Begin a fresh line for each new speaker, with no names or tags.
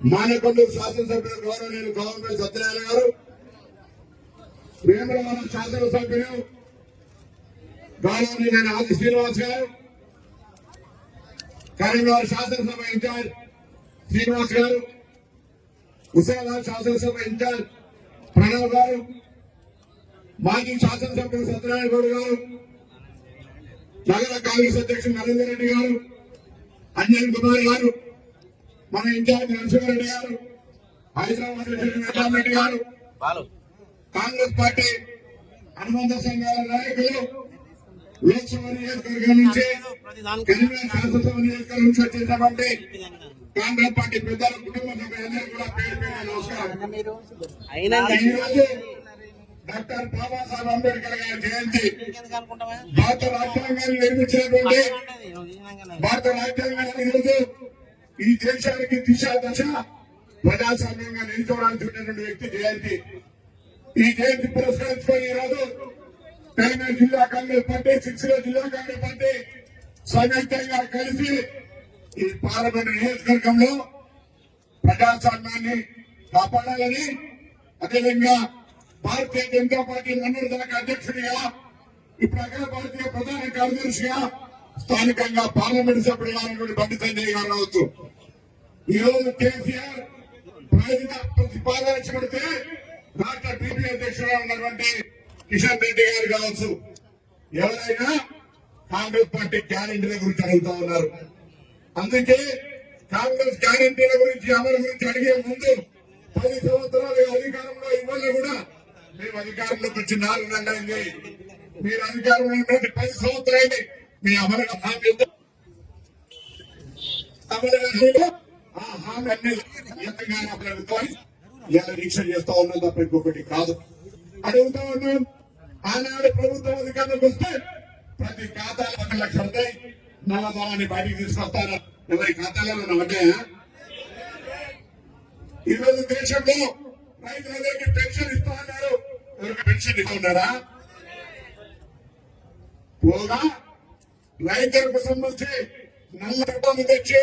మానకొండూరు శాసనసభ్యులు గౌరవనీయులు గవర్నమెంట్ సత్యనారాయణ గారు, వేములవాడ శాసనసభ్యులు గౌరవనీయులైన ఆది శ్రీనివాస్ గారు, కరీంనగర్ శాసనసభ ఇన్ఛార్జ్ శ్రీనివాస్ గారు, హుసేనాబాద్ శాసనసభ ఇన్ఛార్జ్ ప్రణవ్ గారు, మాజీ శాసనసభ్యులు సత్యనారాయణ గౌడ్ గారు, నగర కాంగ్రెస్ అధ్యక్షుడు నరేందర్ రెడ్డి గారు, అంజన్ కుమార్ గారు, మన ఇన్ఛార్జ్ నరసింహారెడ్డి గారు, హైదరాబాద్ రెడ్డి గారు, కాంగ్రెస్ పార్టీ అనుబంధ సంఘాల నాయకులు, లోక్సభ నియోజకవర్గం నుంచి కరీంనగర్ శాసనసభ నియోజకవర్గం నుంచి వచ్చేటువంటి కాంగ్రెస్ పార్టీ పెద్దల కుటుంబ సభ్యులందరూ కూడా పేరు పేరు నమస్కారం. ఈరోజు డాక్టర్ బాబాసాహెబ్ అంబేద్కర్ గారి జయంతి. భారత రాజ్యాంగాన్ని నిర్మించినటువంటి భారత రాజ్యాంగాన్ని ఈరోజు ఈ దేశానికి దిశ దశ ప్రజాస్వామ్యంగా నిలుచోవడానికి ఉన్నటువంటి వ్యక్తి జయంతి. ఈ జయంతి పురస్కరించుకొని ఈరోజు తెలంగాణ జిల్లా కాంగ్రెస్ పార్టీ, సిరిసిల్ల జిల్లా కాంగ్రెస్ పార్టీ సంయుక్తంగా కలిసి ఈ పార్లమెంట్ నియోజకవర్గంలో ప్రజాస్వామ్యాన్ని కాపాడాలని, అదేవిధంగా భారతీయ జనతా పార్టీ మన్నూరు దాకా అధ్యక్షుడిగా, ఇప్పుడు అఖిల భారతీయ ప్రధాన కార్యదర్శిగా, స్థానికంగా పార్లమెంట్ సభ్యుడిగా ఉన్నటువంటి బండి సంజయ్ గారు రావచ్చు. ఈ రోజు కేసీఆర్ ప్రతిపాదన పెడితే రాష్ట్ర టీపీ అధ్యక్షుడుగా ఉన్నటువంటి కిషన్ రెడ్డి గారు కావచ్చు, ఎవరైనా కాంగ్రెస్ పార్టీ గ్యారెంటీల గురించి అడుగుతా ఉన్నారు. అందుకే కాంగ్రెస్ గ్యారెంటీల గురించి అమలు గురించి అడిగే ముందు 10 సంవత్సరాలు అధికారంలో ఇవ్వాలి కూడా మేము అధికారంలోకి వచ్చి 4 నెలలైంది. మీరు అధికారంలో ఉన్నటువంటి 10 సంవత్సరాలు మీ అమలు హామీ ఆ హామీ అన్ని ఎంతగానో ప్రభుత్వాన్ని ఇలా దీక్ష చేస్తా ఉన్నాం తప్ప ఇంకొకటి కాదు. అడుగుతా ఉన్నాం. ఆనాడు ప్రభుత్వం అధికారంలోకి వస్తే ప్రతి ఖాతాలో 1 లక్ష ఉంటాయి, నల్లధనాన్ని బయటికి తీసుకొస్తారు. ఎవరి ఖాతాలో ఉంటాయా? ఈ రోజు దేశంలో రైతులందరికీ పెన్షన్ ఇస్తా ఉన్నారు. ఎవరికి పెన్షన్ ఇస్తున్నారా? పోగా రైతులకు సంబంధించి నల్ల తెచ్చి